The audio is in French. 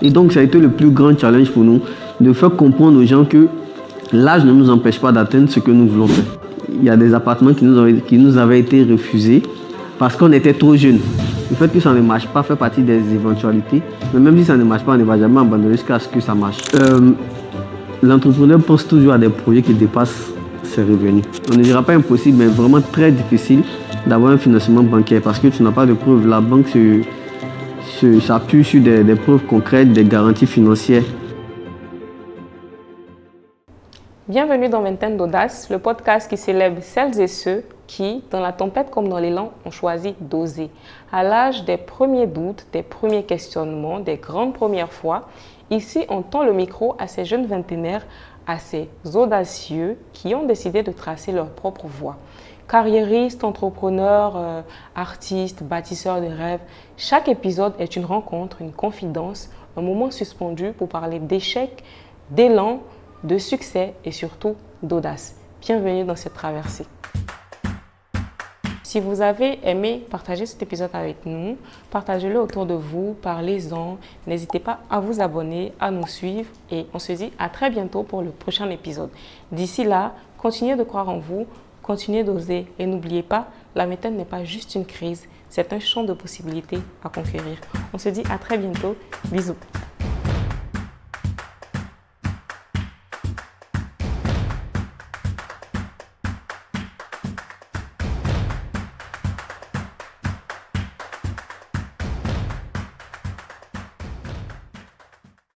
Et donc, ça a été le plus grand challenge pour nous, de faire comprendre aux gens que l'âge ne nous empêche pas d'atteindre ce que nous voulons faire. Il y a des appartements qui nous avaient été refusés parce qu'on était trop jeunes. Le fait que ça ne marche pas fait partie des éventualités. Mais même si ça ne marche pas, on ne va jamais abandonner jusqu'à ce que ça marche. L'entrepreneur pense toujours à des projets qui dépassent ses revenus. On ne dira pas impossible, mais vraiment très difficile d'avoir un financement bancaire parce que tu n'as pas de preuves. La banque s'appuie sur des preuves concrètes, des garanties financières. Bienvenue dans Vingtaine d'Audace, le podcast qui célèbre celles et ceux qui, dans la tempête comme dans l'élan, ont choisi d'oser. À l'âge des premiers doutes, des premiers questionnements, des grandes premières fois, ici on tend le micro à ces jeunes vingtenaires, à ces audacieux qui ont décidé de tracer leur propre voie. Carriéristes, entrepreneurs, artistes, bâtisseurs de rêves, chaque épisode est une rencontre, une confidence, un moment suspendu pour parler d'échecs, d'élan, de succès et surtout d'audace. Bienvenue dans cette traversée. Si vous avez aimé partager cet épisode avec nous, partagez-le autour de vous, parlez-en. N'hésitez pas à vous abonner, à nous suivre et on se dit à très bientôt pour le prochain épisode. D'ici là, continuez de croire en vous, continuez d'oser et n'oubliez pas, la vingtaine n'est pas juste une crise, c'est un champ de possibilités à conquérir. On se dit à très bientôt. Bisous.